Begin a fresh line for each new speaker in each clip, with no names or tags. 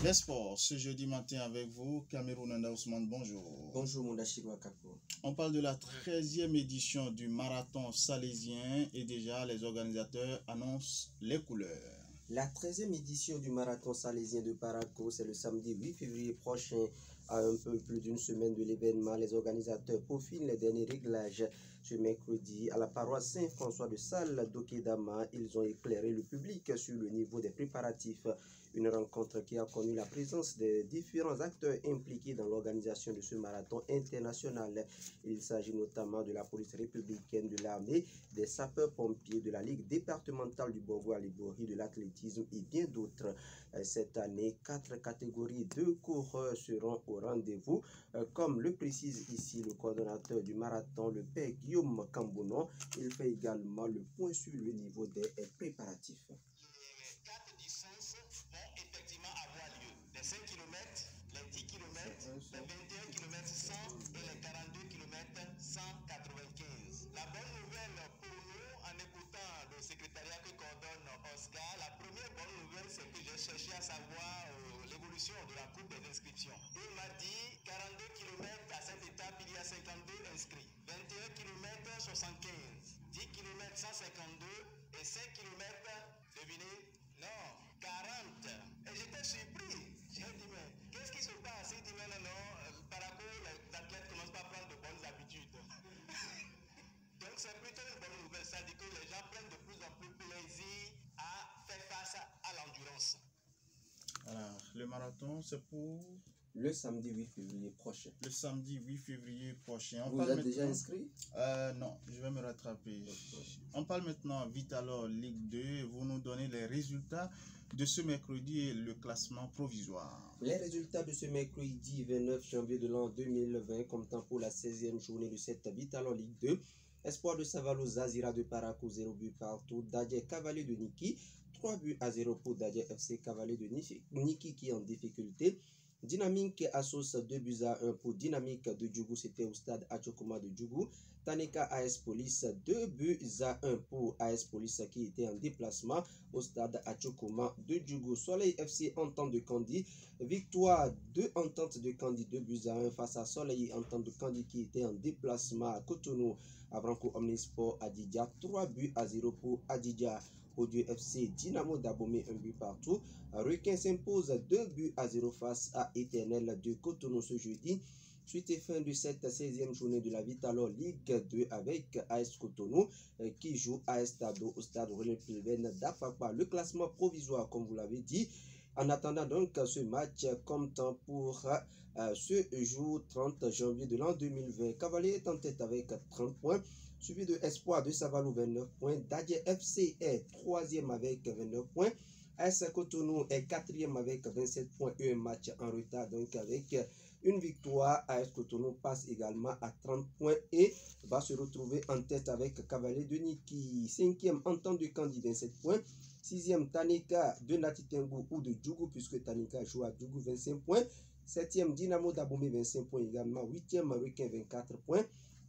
Les sports, ce jeudi matin avec vous, Cameroun Anda Ousmane, bonjour.
Bonjour Mondachiro Akapo.
On parle de la 13e édition du marathon salésien et déjà les organisateurs annoncent les couleurs.
La 13e édition du marathon salésien de Paraco, c'est le samedi 8 février prochain. À un peu plus d'une semaine de l'événement, les organisateurs peaufinent les derniers réglages. Ce mercredi, à la paroisse Saint-François de Salle d'Okedama, ils ont éclairé le public sur le niveau des préparatifs. Une rencontre qui a connu la présence des différents acteurs impliqués dans l'organisation de ce marathon international. Il s'agit notamment de la police républicaine, de l'armée, des sapeurs-pompiers, de la Ligue départementale du Borgo-Alibori, de l'athlétisme et bien d'autres. Cette année, 4 catégories de coureurs seront au rendez-vous, comme le précise ici le coordonnateur du marathon, le père Guillaume Cambounon. Il fait également le point sur le niveau des préparatifs.
Les 4 distances vont effectivement avoir lieu. Les 5 km, les 10 km, les 21 km 100 et les 42 km 195. La bonne nouvelle pour nous, en écoutant le secrétariat que coordonne Oscar, la première bonne nouvelle, c'est que j'ai cherché à savoir l'évolution de la courbe des inscriptions. Il m'a dit 42 km à cette étape, il y a 52 inscrits. 21 km 75, 10 km 152 et 5 km, devinez, non, 40. Et j'étais surpris. J'ai dit, mais qu'est-ce qui se passe? Il dit, non, par rapport les athlètes commencent pas à prendre de bonnes habitudes. Donc c'est plutôt une bonne nouvelle. Ça dit que les gens prennent de plus en plus plaisir à faire face à l'endurance.
Alors, le marathon, c'est pour
le samedi 8 février prochain.
Le samedi 8 février prochain.
Vous êtes déjà inscrit?
Non, je vais me rattraper. On parle maintenant vite alors Ligue 2. Vous nous donnez les résultats de ce mercredi et le classement provisoire.
Les résultats de ce mercredi 29 janvier de l'an 2020, comptant pour la 16e journée de cette Vitalon Ligue 2. Espoir de Savalo Zazira de Paraco, 0 but partout. Dadje Cavalier de Niki, 3 buts à 0 pour Dadje FC Cavalier de Niki qui est en difficulté. Dynamique Assos 2 buts à 1 pour Dynamique de Djougou, c'était au stade Achokoma de Djougou. Taneka AS Police 2 buts à 1 pour AS Police qui était en déplacement au stade Achokoma de Djougou. Soleil FC Entente de Kandi, victoire de Entente de Kandi 2 buts à 1 face à Soleil Entente de Kandi qui était en déplacement à Cotonou. Avranco Omnisport Adidja 3 buts à 0 pour Adidja. Audio FC Dynamo d'Abomey 1 but partout. Requin s'impose 2 buts à 0 face à Éternel de Cotonou ce jeudi. Suite et fin de cette 16e journée de la Vitalon Ligue 2 avec AS Cotonou qui joue AS Tado au stade René Pilven d'Afapa. Le classement provisoire, comme vous l'avez dit. En attendant donc ce match comptant pour ce jour 30 janvier de l'an 2020. Cavalier est en tête avec 30 points. Suivi de Espoir de Savalo 29 points. Dadje FC est 3e avec 29 points. AS Cotonou est 4e avec 27 points et un match en retard. Donc avec une victoire, AS Cotonou passe également à 30 points et va se retrouver en tête avec Cavalier de Niki. 5e Entente de Kandi 27 points. 6e Taneka de Natitengu ou de Djougou puisque Taneka joue à Djougou 25 points. 7e Dynamo d'Abomey 25 points également. 8e Requin 24 points.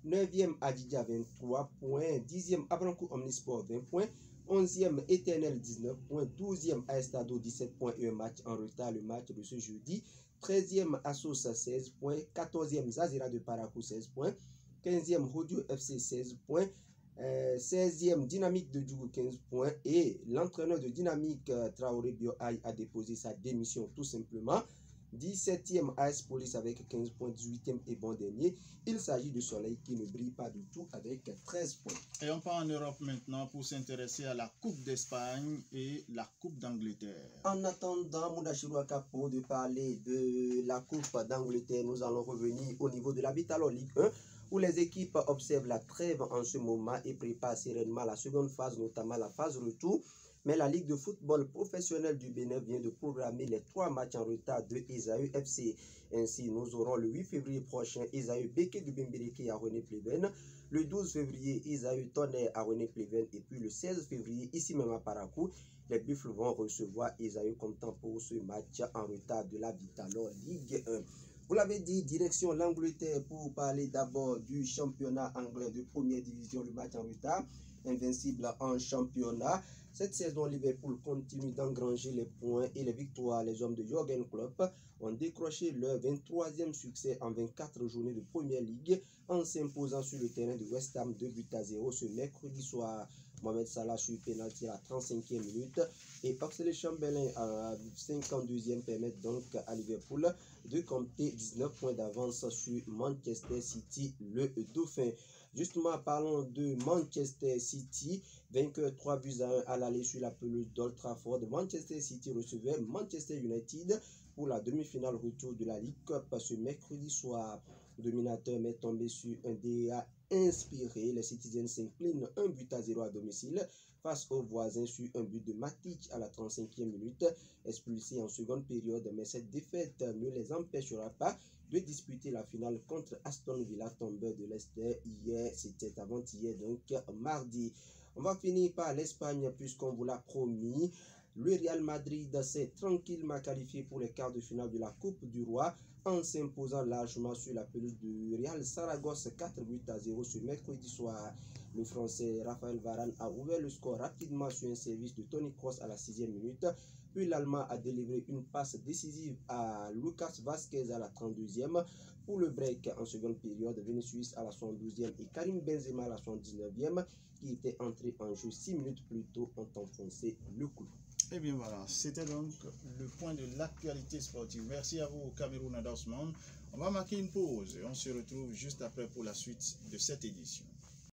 9e Adidja 23 points, 10e Abranco Omnisport 20 points, 11e Éternel 19 points, 12e AS Tado 17 points et un match en retard, le match de ce jeudi, 13e Assos 16 points, 14e Zazira de Paraco 16 points, 15e Audio FC 16 points, 16e Dynamique de Djougou 15 points et l'entraîneur de Dynamique Traoré Bioaï a déposé sa démission tout simplement. 17e AS Police avec 15 points, 18e et bon dernier. Il s'agit de Soleil qui ne brille pas du tout avec 13 points.
Et on part en Europe maintenant pour s'intéresser à la Coupe d'Espagne et la Coupe d'Angleterre.
En attendant, Mondachiro Akapo de parler de la Coupe d'Angleterre, nous allons revenir au niveau de la Vitalon Ligue 1 où les équipes observent la trêve en ce moment et préparent sereinement la seconde phase, notamment la phase retour. Mais la Ligue de football professionnel du Bénin vient de programmer les 3 matchs en retard de Esaü FC. Ainsi, nous aurons le 8 février prochain Esaü Beke du Bembeleke à René Pleven, le 12 février Esaü Tonnerre à René Pleven et puis le 16 février ici même à Parakou, les Buffles vont recevoir Esaü comptant pour ce match en retard de la Vitalon Ligue 1. Vous l'avez dit, direction l'Angleterre pour parler d'abord du championnat anglais de première division, le match en retard. invincible en championnat. Cette saison, Liverpool continue d'engranger les points et les victoires. Les hommes de Jürgen Klopp ont décroché leur 23e succès en 24 journées de Premier League en s'imposant sur le terrain de West Ham 2-0 ce mercredi soir. Mohamed Salah sur penalty à la 35e minute et Oxlade-Chamberlain à la 52e permettent donc à Liverpool de compter 19 points d'avance sur Manchester City, le Dauphin. Justement, parlons de Manchester City, vainqueur 3-1 à l'aller sur la pelouse d'Old Trafford. Manchester City recevait Manchester United pour la demi-finale retour de la League Cup ce mercredi soir. Le dominateur met tombé sur un DA inspiré. Les Citizens s'inclinent 1-0 à domicile face aux voisins sur un but de Matic à la 35e minute, expulsé en seconde période. Mais cette défaite ne les empêchera pas de disputer la finale contre Aston Villa, tombeur de Leicester hier, c'était avant-hier, donc mardi. On va finir par l'Espagne puisqu'on vous l'a promis. Le Real Madrid s'est tranquillement qualifié pour les quarts de finale de la Coupe du Roi en s'imposant largement sur la pelouse du Real Saragosse 4-0 ce mercredi soir. Le Français Raphaël Varane a ouvert le score rapidement sur un service de Toni Kroos à la 6e minute. Puis l'Allemand a délivré une passe décisive à Lucas Vazquez à la 32e. Pour le break en seconde période, Vinicius à la 72e et Karim Benzema à la 79e, qui étaient entrés en jeu 6 minutes plus tôt, ont enfoncé le clou.
Et bien voilà, c'était donc le point de l'actualité sportive. Merci à vous, Cameroun Adosman. On va marquer une pause et on se retrouve juste après pour la suite de cette édition.